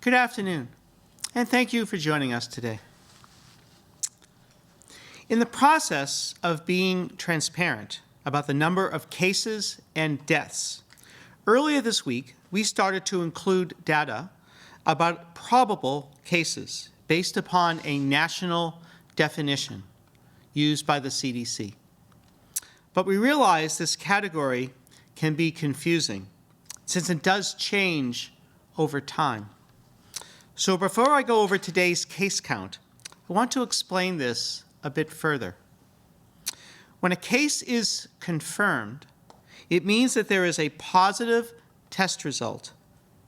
Good afternoon, and thank you for joining us today. In the process of being transparent about the number of cases and deaths, earlier this week, we started to include data about probable cases based upon a national definition used by the CDC. But we realize this category can be confusing since it does change over time. So before I go over today's case count, I want to explain this a bit further. When a case is confirmed, it means that there is a positive test result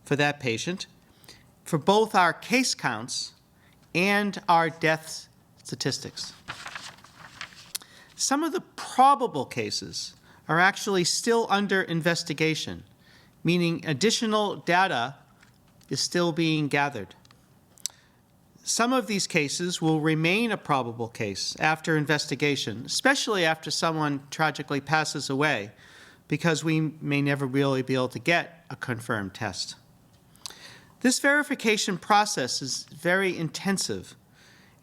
for that patient for both our case counts and our death statistics. Some of the probable cases are actually still under investigation, meaning additional data is still being gathered. Some of these cases will remain a probable case after investigation, especially after someone tragically passes away, because we may never really be able to get a confirmed test. This verification process is very intensive,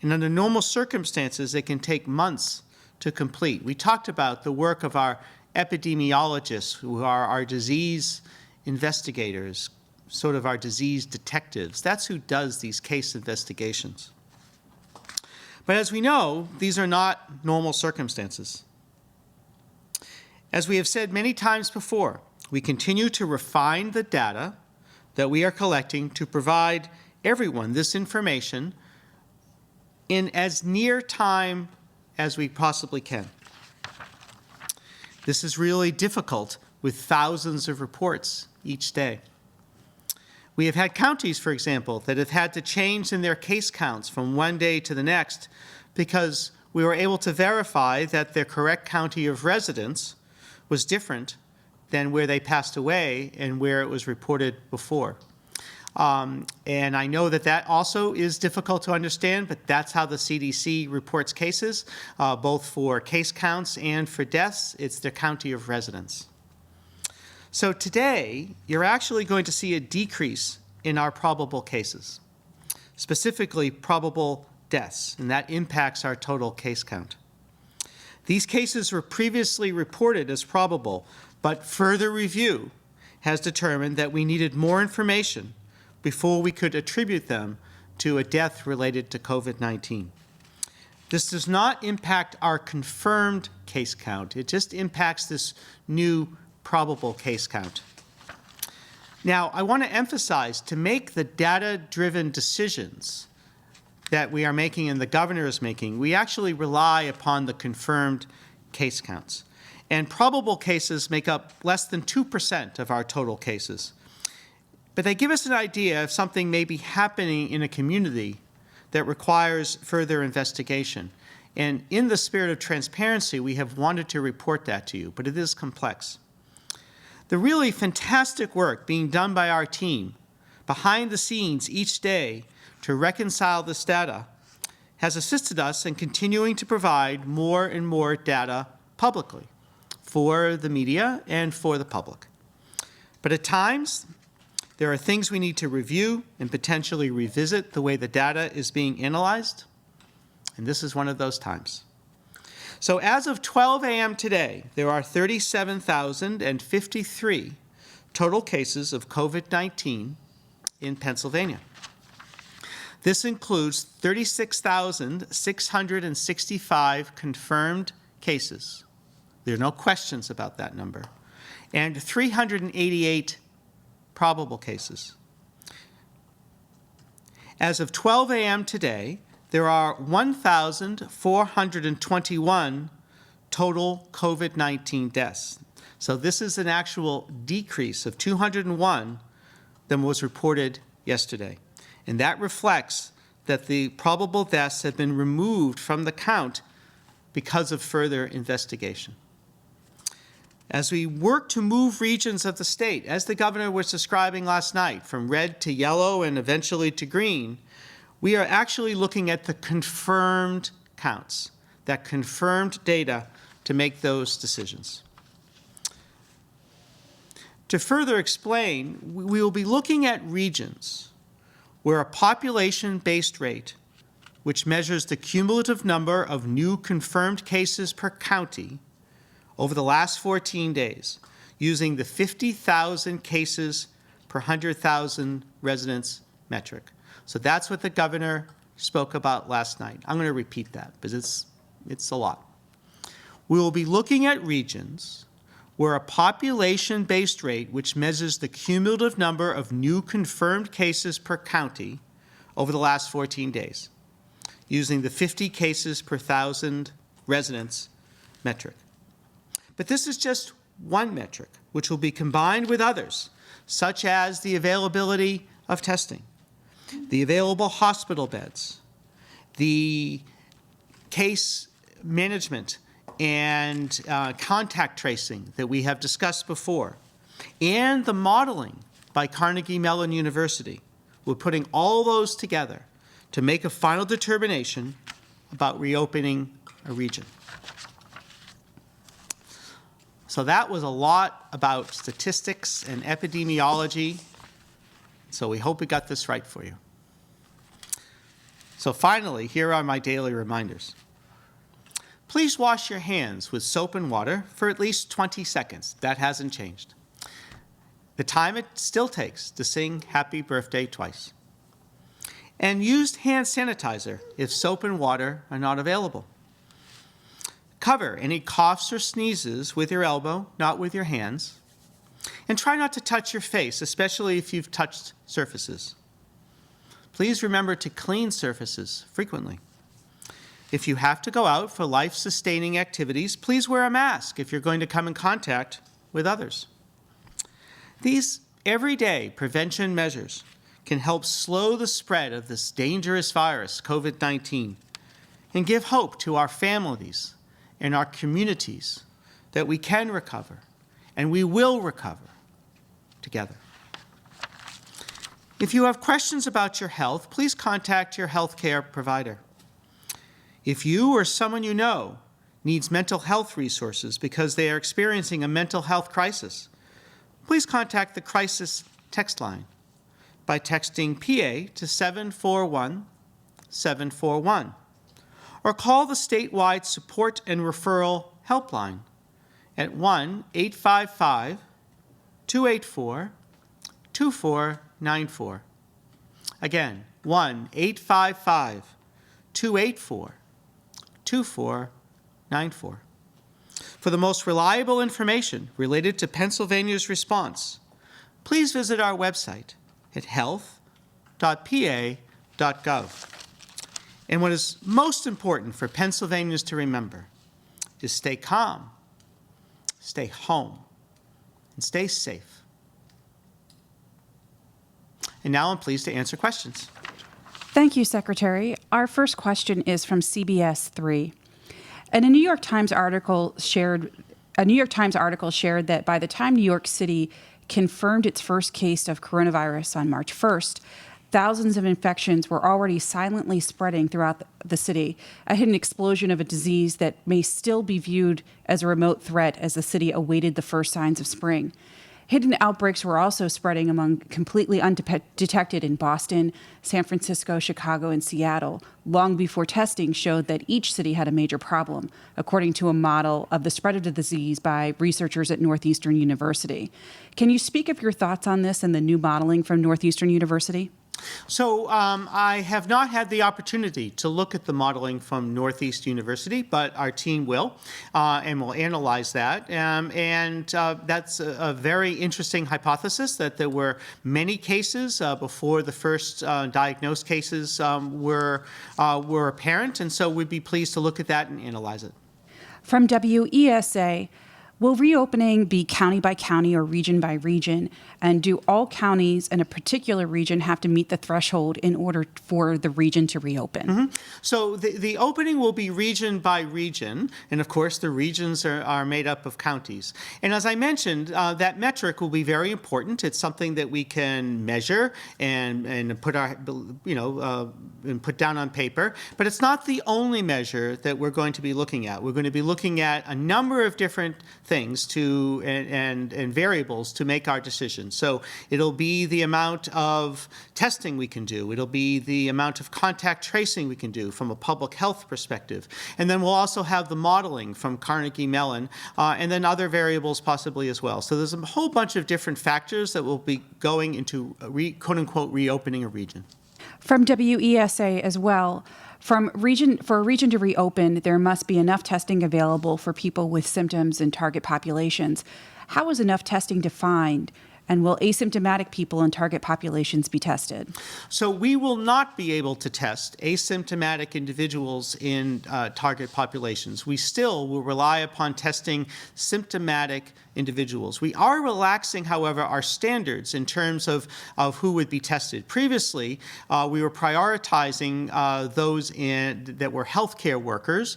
and under normal circumstances, it can take months to complete. We talked about the work of our epidemiologists, who are our disease investigators, sort of our disease detectives. That's who does these case investigations. But as we know, these are not normal circumstances. As we have said many times before, we continue to refine the data that we are collecting to provide everyone this information in as near time as we possibly can. This is really difficult with thousands of reports each day. We have had counties, for example, that have had to change in their case counts from one day to the next because we were able to verify that their correct county of residence was different than where they passed away and where it was reported before. And I know that that also is difficult to understand, but that's how the CDC reports cases, both for case counts and for deaths. It's their county of residence. So today, you're actually going to see a decrease in our probable cases, specifically probable deaths, and that impacts our total case count. These cases were previously reported as probable, but further review has determined that we needed more information before we could attribute them to a death related to COVID-19. This does not impact our confirmed case count. It just impacts this new probable case count. Now, I want to emphasize, to make the data-driven decisions that we are making and the governor is making, we actually rely upon the confirmed case counts. And probable cases make up less than 2% of our total cases. But they give us an idea if something may be happening in a community that requires further investigation. And in the spirit of transparency, we have wanted to report that to you, but it is complex. The really fantastic work being done by our team behind the scenes each day to reconcile this data has assisted us in continuing to provide more and more data publicly for the media and for the public. But at times, there are things we need to review and potentially revisit the way the data is being analyzed, and this is one of those times. So as of 12 a.m. today, there are 37,053 total cases of COVID-19 in Pennsylvania. This includes 36,665 confirmed cases. There are no questions about that number. And 388 probable cases. As of 12 a.m. today, there are 1,421 total COVID-19 deaths. So this is an actual decrease of 201 than was reported yesterday. And that reflects that the probable deaths have been removed from the count because of further investigation. As we work to move regions of the state, as the governor was describing last night, from red to yellow and eventually to green, we are actually looking at the confirmed counts, that confirmed data to make those decisions. To further explain, we will be looking at regions where a population-based rate, which measures the cumulative number of new confirmed cases per county over the last 14 days, using the 50,000 cases per 100,000 residents metric. So that's what the governor spoke about last night. I'm going to repeat that because it's a lot. We will be looking at regions where a population-based rate, which measures the cumulative number of new confirmed cases per county over the last 14 days, using the 50 cases per 1,000 residents metric. But this is just one metric, which will be combined with others, such as the availability of testing, the available hospital beds, the case management and contact tracing that we have discussed before, and the modeling by Carnegie Mellon University. We're putting all those together to make a final determination about reopening a region. So that was a lot about statistics and epidemiology. So we hope we got this right for you. So finally, here are my daily reminders. Please wash your hands with soap and water for at least 20 seconds. That hasn't changed. The time it still takes to sing happy birthday twice. And use hand sanitizer if soap and water are not available. Cover any coughs or sneezes with your elbow, not with your hands. And try not to touch your face, especially if you've touched surfaces. Please remember to clean surfaces frequently. If you have to go out for life-sustaining activities, please wear a mask if you're going to come in contact with others. These everyday prevention measures can help slow the spread of this dangerous virus, COVID-19, and give hope to our families and our communities that we can recover and we will recover together. If you have questions about your health, please contact your healthcare provider. If you or someone you know needs mental health resources because they are experiencing a mental health crisis, please contact the crisis text line by texting PA to 741-741, or call the statewide support and referral helpline at 1-855-284-2494. Again, 1-855-284-2494. For the most reliable information related to Pennsylvania's response, please visit our website at health.pa.gov. And what is most important for Pennsylvanians to remember is stay calm, stay home, and stay safe. And now I'm pleased to answer questions. Thank you, Secretary. Our first question is from CBS 3. And a New York Times article shared that by the time New York City confirmed its first case of coronavirus on March 1st, thousands of infections were already silently spreading throughout the city, a hidden explosion of a disease that may still be viewed as a remote threat as the city awaited the first signs of spring. Hidden outbreaks were also spreading among completely undetected in Boston, San Francisco, Chicago, and Seattle, long before testing showed that each city had a major problem, according to a model of the spread of the disease by researchers at Northeastern University. Can you speak of your thoughts on this and the new modeling from Northeastern University? So I have not had the opportunity to look at the modeling from Northeast University, but our team will, and we'll analyze that. And that's a very interesting hypothesis that there were many cases before the first diagnosed cases were apparent, and so we'd be pleased to look at that and analyze it. From WESA, will reopening be county by county or region by region? And do all counties in a particular region have to meet the threshold in order for the region to reopen? Mm-hmm. So the opening will be region by region. And of course, the regions are made up of counties. And as I mentioned, that metric will be very important. It's something that we can measure and put and put down on paper. But it's not the only measure that we're going to be looking at. We're going to be looking at a number of different things to and variables to make our decisions. So it'll be the amount of testing we can do. It'll be the amount of contact tracing we can do from a public health perspective. And then we'll also have the modeling from Carnegie Mellon, and then other variables possibly as well. So there's a whole bunch of different factors that will be going into quote-unquote reopening a region. From WESA as well, for a region to reopen, there must be enough testing available for people with symptoms in target populations. How is enough testing defined? And will asymptomatic people in target populations be tested? So we will not be able to test asymptomatic individuals in target populations. We still will rely upon testing symptomatic individuals. We are relaxing, however, our standards in terms of who would be tested. Previously, we were prioritizing those that were healthcare workers,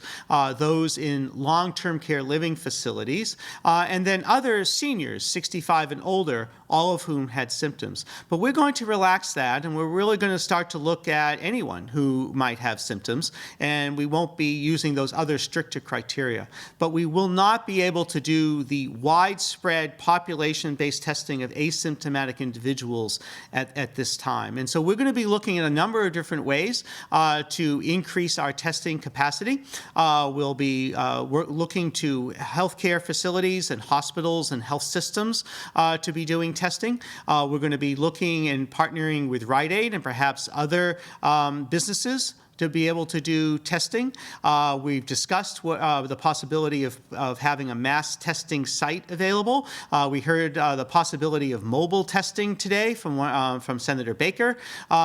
those in long-term care living facilities, and then other seniors, 65 and older, all of whom had symptoms. But we're going to relax that, and we're really going to start to look at anyone who might have symptoms, and we won't be using those other stricter criteria. But we will not be able to do the widespread population-based testing of asymptomatic individuals at this time. And so we're going to be looking at a number of different ways to increase our testing capacity. We'll be looking to healthcare facilities and hospitals and health systems to be doing testing. We're going to be looking and partnering with Rite Aid and perhaps other businesses to be able to do testing. We've discussed the possibility of having a mass testing site available. We heard the possibility of mobile testing today from Senator Baker.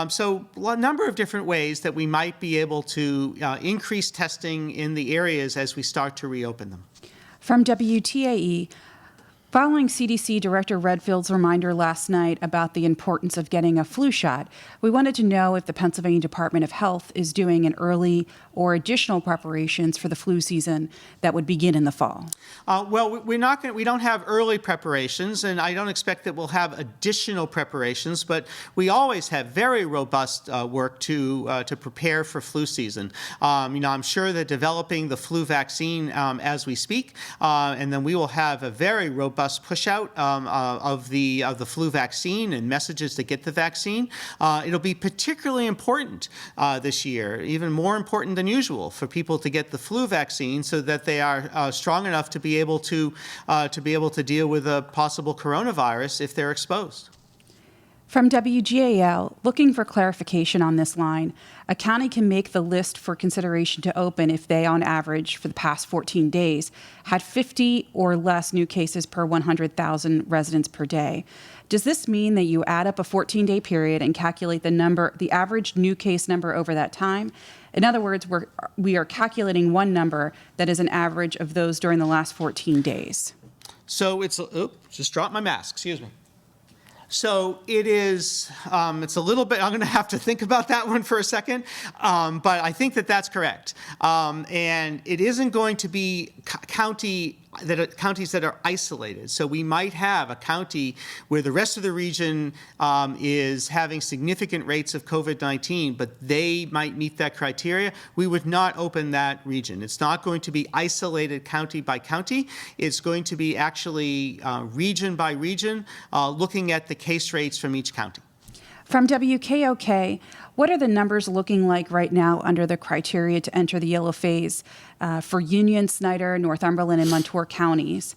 So a number of different ways that we might be able to increase testing in the areas as we start to reopen them. From WTAE, following CDC Director Redfield's reminder last night about the importance of getting a flu shot, we wanted to know if the Pennsylvania Department of Health is doing an early or additional preparations for the flu season that would begin in the fall. Well, we don't have early preparations, and I don't expect that we'll have additional preparations, but we always have very robust work to prepare for flu season. I'm sure that developing the flu vaccine as we speak, and then we will have a very robust push out of the flu vaccine and messages to get the vaccine. It'll be particularly important this year, even more important than usual, for people to get the flu vaccine so that they are strong enough to be able to deal with a possible coronavirus if they're exposed. From WGAL, looking for clarification on this line, a county can make the list for consideration to open if they, on average, for the past 14 days, had 50 or less new cases per 100,000 residents per day. Does this mean that you add up a 14-day period and calculate the average new case number over that time? In other words, we are calculating one number that is an average of those during the last 14 days. So just dropped my mask, excuse me. So it is, it's a little bit, I'm going to have to think about that one for a second, but I think that that's correct. And it isn't going to be counties that are isolated. So we might have a county where the rest of the region is having significant rates of COVID-19, but they might meet that criteria. We would not open that region. It's not going to be isolated county by county. It's going to be actually region by region, looking at the case rates from each county. From WKOK, what are the numbers looking like right now under the criteria to enter the yellow phase for Union, Snyder, Northumberland, and Montour counties?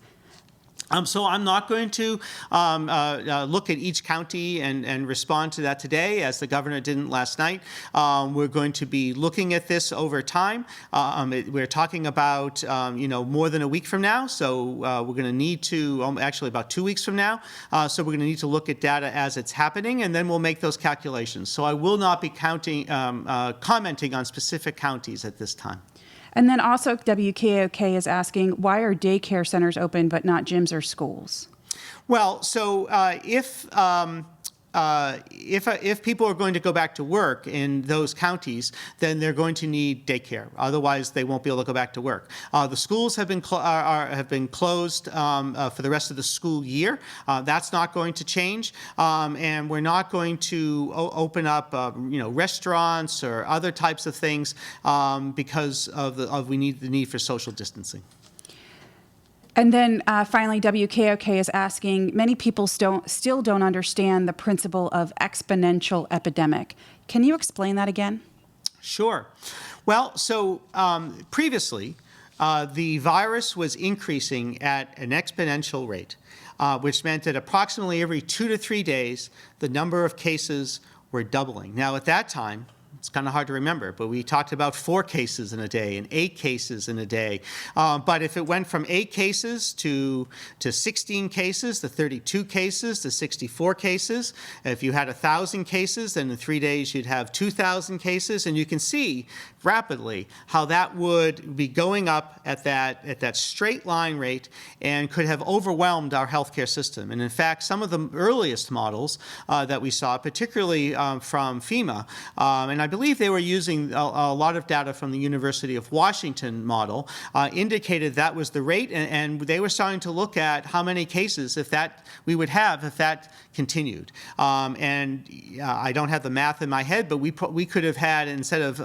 So I'm not going to look at each county and respond to that today, as the governor didn't last night. We're going to be looking at this over time. We're talking about more than a week from now, so we're going to need to actually about 2 weeks from now. So we're going to need to look at data as it's happening, and then we'll make those calculations. So I will not be commenting on specific counties at this time. And then also WKOK is asking, why are daycare centers open but not gyms or schools? Well, so if people are going to go back to work in those counties, then they're going to need daycare. Otherwise, they won't be able to go back to work. The schools have been closed for the rest of the school year. That's not going to change, and we're not going to open up, restaurants or other types of things because of the need for social distancing. And then finally, WKOK is asking, many people still don't understand the principle of exponential epidemic. Can you explain that again? Sure. Well, so previously, the virus was increasing at an exponential rate, which meant that approximately every 2 to 3 days, the number of cases were doubling. Now, at that time, it's kind of hard to remember, but we talked about 4 cases in a day and 8 cases in a day. But if it went from 8 cases to 16 cases, to 32 cases, to 64 cases, if you had 1,000 cases, then in 3 days you'd have 2,000 cases. And you can see rapidly how that would be going up at that straight line rate and could have overwhelmed our healthcare system. And in fact, some of the earliest models that we saw, particularly from FEMA, and I believe they were using a lot of data from the University of Washington model, indicated that was the rate, and they were starting to look at how many cases we would have if that continued. And I don't have the math in my head, but we could have had, instead of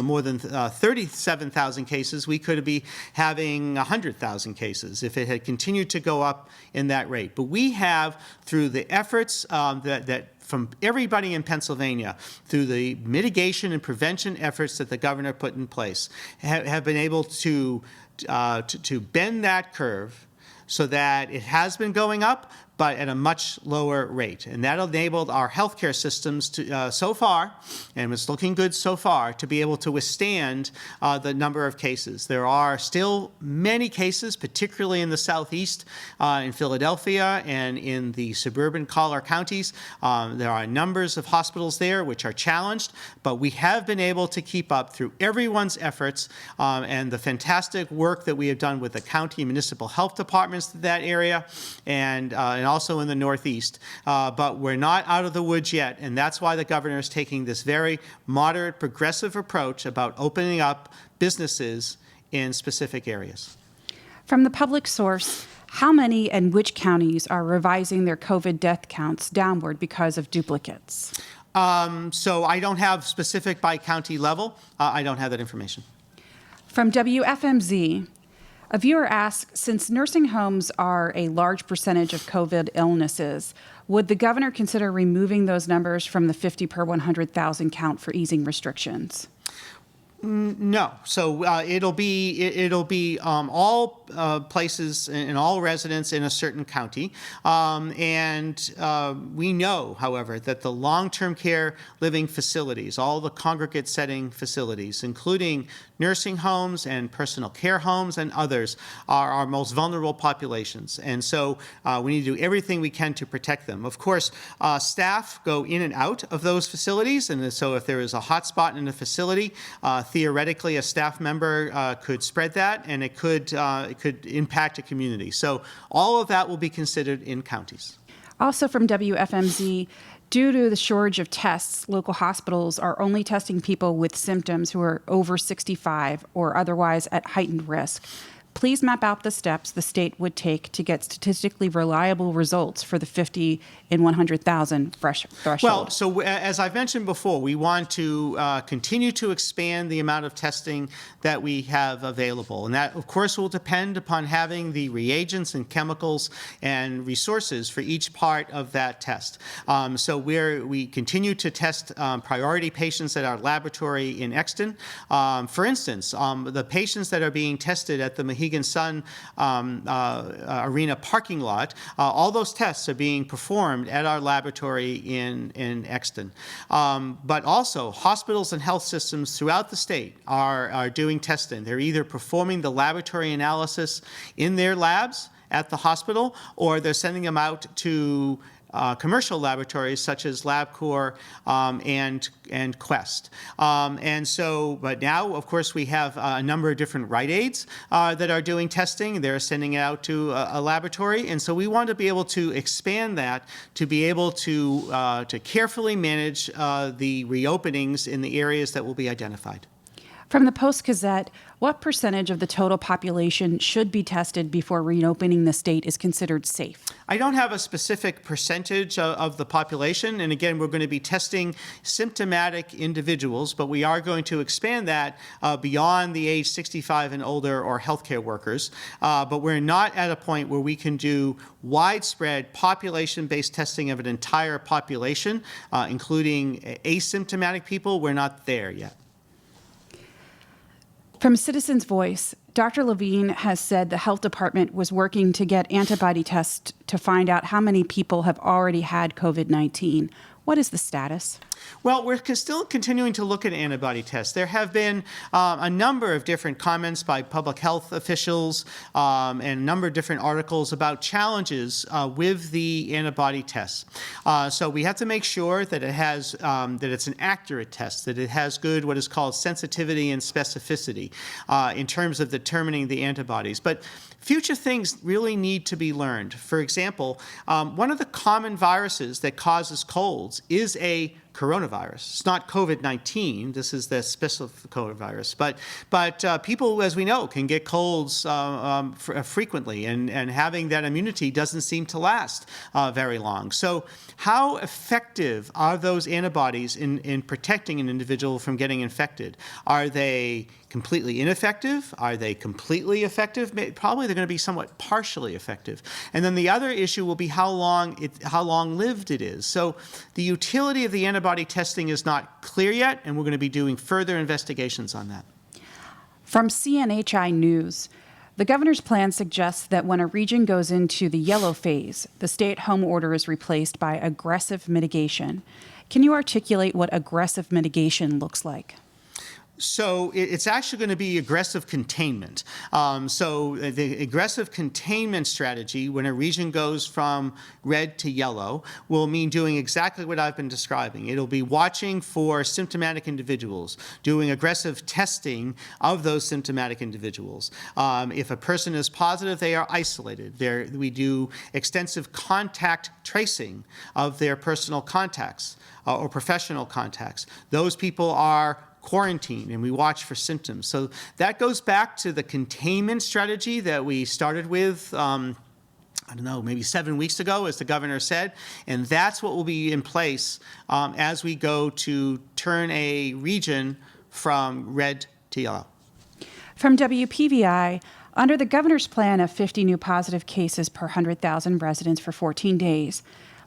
more than 37,000 cases, we could be having 100,000 cases if it had continued to go up in that rate. But we have, through the efforts that from everybody in Pennsylvania, through the mitigation and prevention efforts that the governor put in place, have been able to bend that curve so that it has been going up, but at a much lower rate. And that enabled our healthcare systems to, so far, and it's looking good so far, to be able to withstand the number of cases. There are still many cases, particularly in the southeast, in Philadelphia and in the suburban collar counties. There are numbers of hospitals there which are challenged, but we have been able to keep up through everyone's efforts and the fantastic work that we have done with the county and municipal health departments in that area, and also in the Northeast. But we're not out of the woods yet, and that's why the governor is taking this very moderate, progressive approach about opening up businesses in specific areas. From the public source, how many and which counties are revising their COVID death counts downward because of duplicates? So I don't have specific by county level. I don't have that information. From WFMZ, a viewer asks, since nursing homes are a large percentage of COVID illnesses, would the governor consider removing those numbers from the 50 per 100,000 count for easing restrictions? No. So it'll be all places and all residents in a certain county. We know, however, that the long-term care living facilities, all the congregate setting facilities, including nursing homes and personal care homes and others, are our most vulnerable populations. And so we need to do everything we can to protect them. Of course, staff go in and out of those facilities. And so if there is a hot spot in a facility, theoretically, a staff member could spread that, and it could impact a community. So all of that will be considered in counties. Also from WFMZ, due to the shortage of tests, local hospitals are only testing people with symptoms who are over 65 or otherwise at heightened risk. Please map out the steps the state would take to get statistically reliable results for the 50 in 100,000 threshold. Well, so as I've mentioned before, we want to continue to expand the amount of testing that we have available. And that, of course, will depend upon having the reagents and chemicals and resources for each part of that test. So we continue to test priority patients at our laboratory in Exton. For instance, the patients that are being tested at the Mohegan Sun Arena parking lot, all those tests are being performed at our laboratory in Exton. But also, hospitals and health systems throughout the state are doing testing. They're either performing the laboratory analysis in their labs at the hospital, or they're sending them out to commercial laboratories such as LabCorp and Quest. But now, of course, we have a number of different Rite Aids that are doing testing. They're sending it out to a laboratory. And so we want to be able to expand that to be able to carefully manage the reopenings in the areas that will be identified. From the Post-Gazette, what percentage of the total population should be tested before reopening the state is considered safe? I don't have a specific percentage of the population, and again, we're going to be testing symptomatic individuals, but we are going to expand that beyond the age 65 and older or healthcare workers. But we're not at a point where we can do widespread population-based testing of an entire population, including asymptomatic people. We're not there yet. From Citizens Voice, Dr. Levine has said the health department was working to get antibody tests to find out how many people have already had COVID-19. What is the status? Well, we're still continuing to look at antibody tests. There have been a number of different comments by public health officials and a number of different articles about challenges with the antibody tests. So we have to make sure that it has that it's an accurate test, that it has good what is called sensitivity and specificity in terms of determining the antibodies. But future things really need to be learned. For example, one of the common viruses that causes colds is a coronavirus. It's not COVID-19. This is the specific coronavirus. But people, as we know, can get colds frequently, and having that immunity doesn't seem to last very long. So how effective are those antibodies in protecting an individual from getting infected? Are they completely ineffective? Are they completely effective? Probably they're going to be somewhat partially effective. And then the other issue will be how long-lived it is. So the utility of the antibody testing is not clear yet, and we're going to be doing further investigations on that. From CNHI News, the governor's plan suggests that when a region goes into the yellow phase, the stay-at-home order is replaced by aggressive mitigation. Can you articulate what aggressive mitigation looks like? So it's actually going to be aggressive containment. So the aggressive containment strategy, when a region goes from red to yellow, will mean doing exactly what I've been describing. It'll be watching for symptomatic individuals, doing aggressive testing of those symptomatic individuals. If a person is positive, they are isolated. We do extensive contact tracing of their personal contacts or professional contacts. Those people are quarantine, and we watch for symptoms. So that goes back to the containment strategy that we started with, I don't know, maybe 7 weeks ago, as the governor said, and that's what will be in place as we go to turn a region from red to yellow. From WPVI, under the governor's plan of 50 new positive cases per 100,000 residents for 14 days,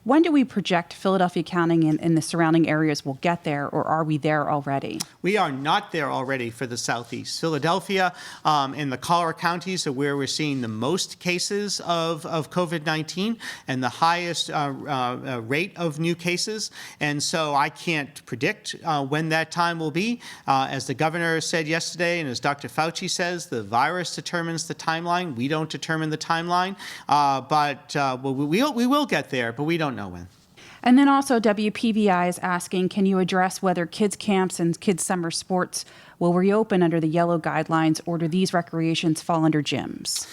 when do we project Philadelphia County and the surrounding areas will get there, or are we there already? We are not there already for the Southeast. Philadelphia and the Collier counties are where we're seeing the most cases of COVID-19 and the highest rate of new cases. And so I can't predict when that time will be. As the governor said yesterday, and as Dr. Fauci says, the virus determines the timeline. We don't determine the timeline. But we will get there, but we don't know when. And then also WPVI is asking, can you address whether kids' camps and kids' summer sports will reopen under the yellow guidelines, or do these recreations fall under gyms?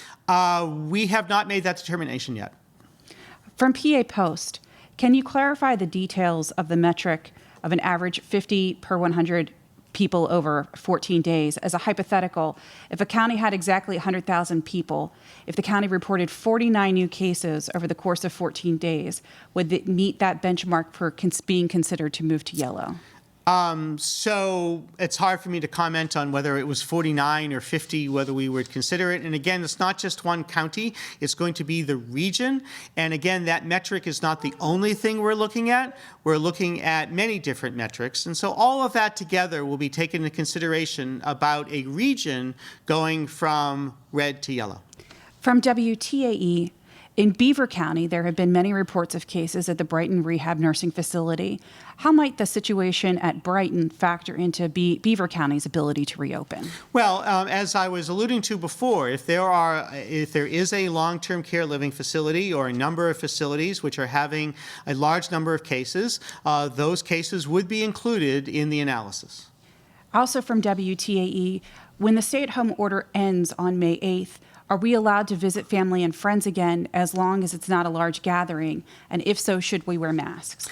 We have not made that determination yet. From PA Post, can you clarify the details of the metric of an average 50 per 100 people over 14 days? As a hypothetical, if a county had exactly 100,000 people, if the county reported 49 new cases over the course of 14 days, would it meet that benchmark for being considered to move to yellow? So it's hard for me to comment on whether it was 49 or 50, whether we would consider it. And again, it's not just one county. It's going to be the region. And again, that metric is not the only thing we're looking at. We're looking at many different metrics. And so all of that together will be taken into consideration about a region going from red to yellow. From WTAE, in Beaver County, there have been many reports of cases at the Brighton Rehab nursing facility. How might the situation at Brighton factor into Beaver County's ability to reopen? Well, as I was alluding to before, if there is a long-term care living facility or a number of facilities which are having a large number of cases, those cases would be included in the analysis. Also from WTAE, when the stay-at-home order ends on May 8th, Are we allowed to visit family and friends again as long as it's not a large gathering? And if so, should we wear masks?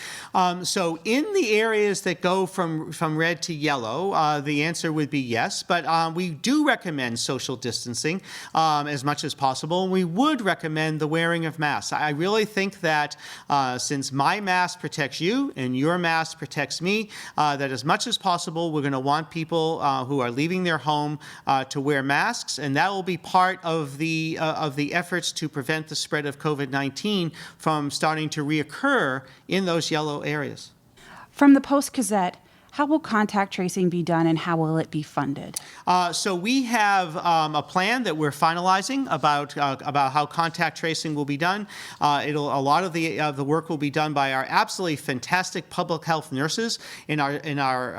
So in the areas that go from red to yellow, the answer would be yes. But we do recommend social distancing as much as possible. And we would recommend the wearing of masks. I really think that since my mask protects you and your mask protects me, that as much as possible, we're going to want people who are leaving their home to wear masks. And that will be part of the efforts to prevent the spread of COVID-19 from starting to reoccur in those yellow areas. From the Post-Gazette, how will contact tracing be done and how will it be funded? So we have a plan that we're finalizing about how contact tracing will be done. A lot of the work will be done by our absolutely fantastic public health nurses in our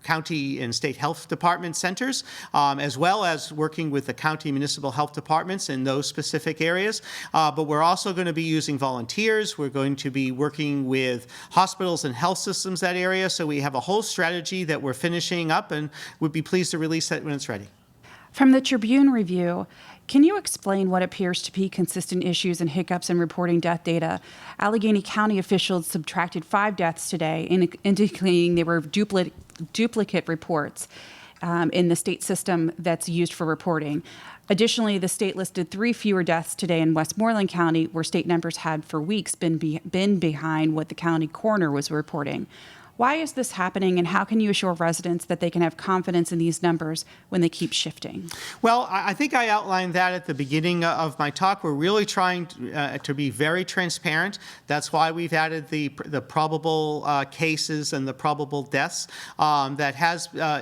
county and state health department centers, as well as working with the county municipal health departments in those specific areas. But we're also going to be using volunteers. We're going to be working with hospitals and health systems that area. So we have a whole strategy that we're finishing up and would be pleased to release that when it's ready. From the Tribune Review, can you explain what appears to be consistent issues and hiccups in reporting death data? Allegheny County officials subtracted 5 deaths today, indicating they were duplicate reports in the state system that's used for reporting. Additionally, the state listed 3 fewer deaths today in Westmoreland County, where state numbers had for weeks been behind what the county coroner was reporting. Why is this happening, and how can you assure residents that they can have confidence in these numbers when they keep shifting? Well, I think I outlined that at the beginning of my talk. We're really trying to be very transparent. That's why we've added the probable cases and the probable deaths. That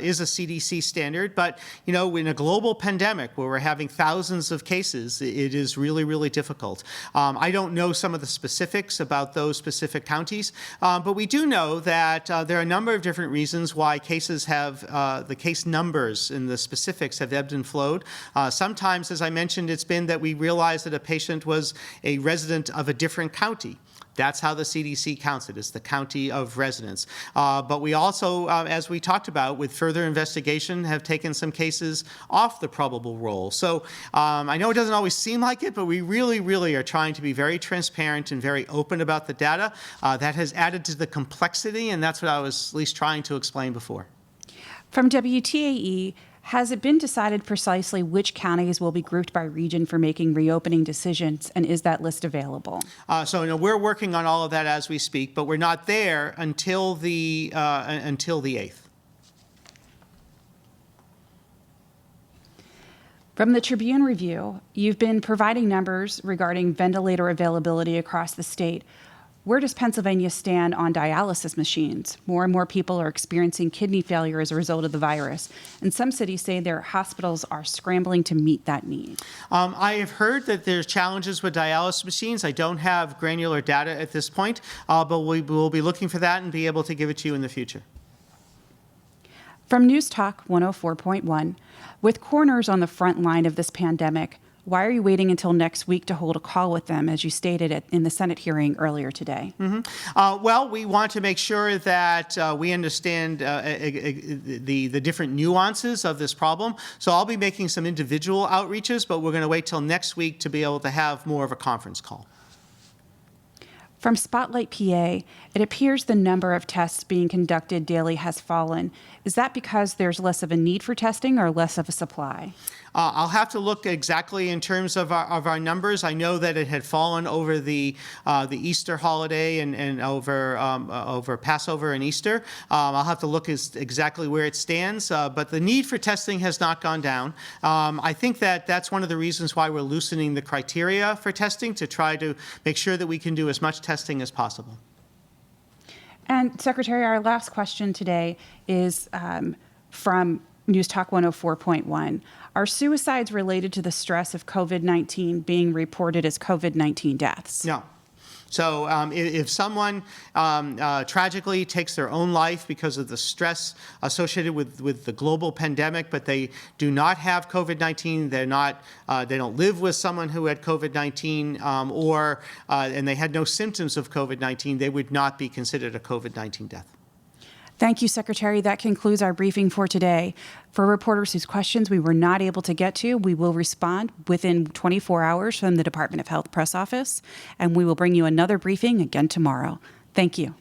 is a CDC standard. But, you know, in a global pandemic where we're having thousands of cases, it is really, really difficult. I don't know some of the specifics about those specific counties, but we do know that there are a number of different reasons why cases have, the case numbers and the specifics have ebbed and flowed. Sometimes, as I mentioned, it's been that we realized that a patient was a resident of a different county. That's how the CDC counts it. It's the county of residence. But we also, as we talked about, with further investigation, have taken some cases off the probable roll. So I know it doesn't always seem like it, but we really, really are trying to be very transparent and very open about the data. That has added to the complexity, and that's what I was at least trying to explain before. From WTAE, has it been decided precisely which counties will be grouped by region for making reopening decisions, and is that list available? So you know, we're working on all of that as we speak, but we're not there until the 8th. From the Tribune Review, you've been providing numbers regarding ventilator availability across the state. Where does Pennsylvania stand on dialysis machines? More and more people are experiencing kidney failure as a result of the virus, and some cities say their hospitals are scrambling to meet that need. I have heard that there's challenges with dialysis machines. I don't have granular data at this point, but we will be looking for that and be able to give it to you in the future. From News Talk 104.1, with coroners on the front line of this pandemic, why are you waiting until next week to hold a call with them, as you stated in the Senate hearing earlier today? Well, we want to make sure that we understand the different nuances of this problem. So I'll be making some individual outreaches, but we're going to wait till next week to be able to have more of a conference call. From Spotlight PA, it appears the number of tests being conducted daily has fallen. Is that because there's less of a need for testing or less of a supply? I'll have to look exactly in terms of our numbers. I know that it had fallen over the Easter holiday and over Passover and Easter. I'll have to look exactly where it stands, but the need for testing has not gone down. I think that that's one of the reasons why we're loosening the criteria for testing, to try to make sure that we can do as much testing as possible. And Secretary, our last question today is from News Talk 104.1. Are suicides related to the stress of COVID-19 being reported as COVID-19 deaths? No. So if someone tragically takes their own life because of the stress associated with the global pandemic, but they do not have COVID-19, they don't live with someone who had COVID-19, and they had no symptoms of COVID-19, they would not be considered a COVID-19 death. Thank you, Secretary. That concludes our briefing for today. For reporters whose questions we were not able to get to, we will respond within 24 hours from the Department of Health Press Office, and we will bring you another briefing again tomorrow. Thank you.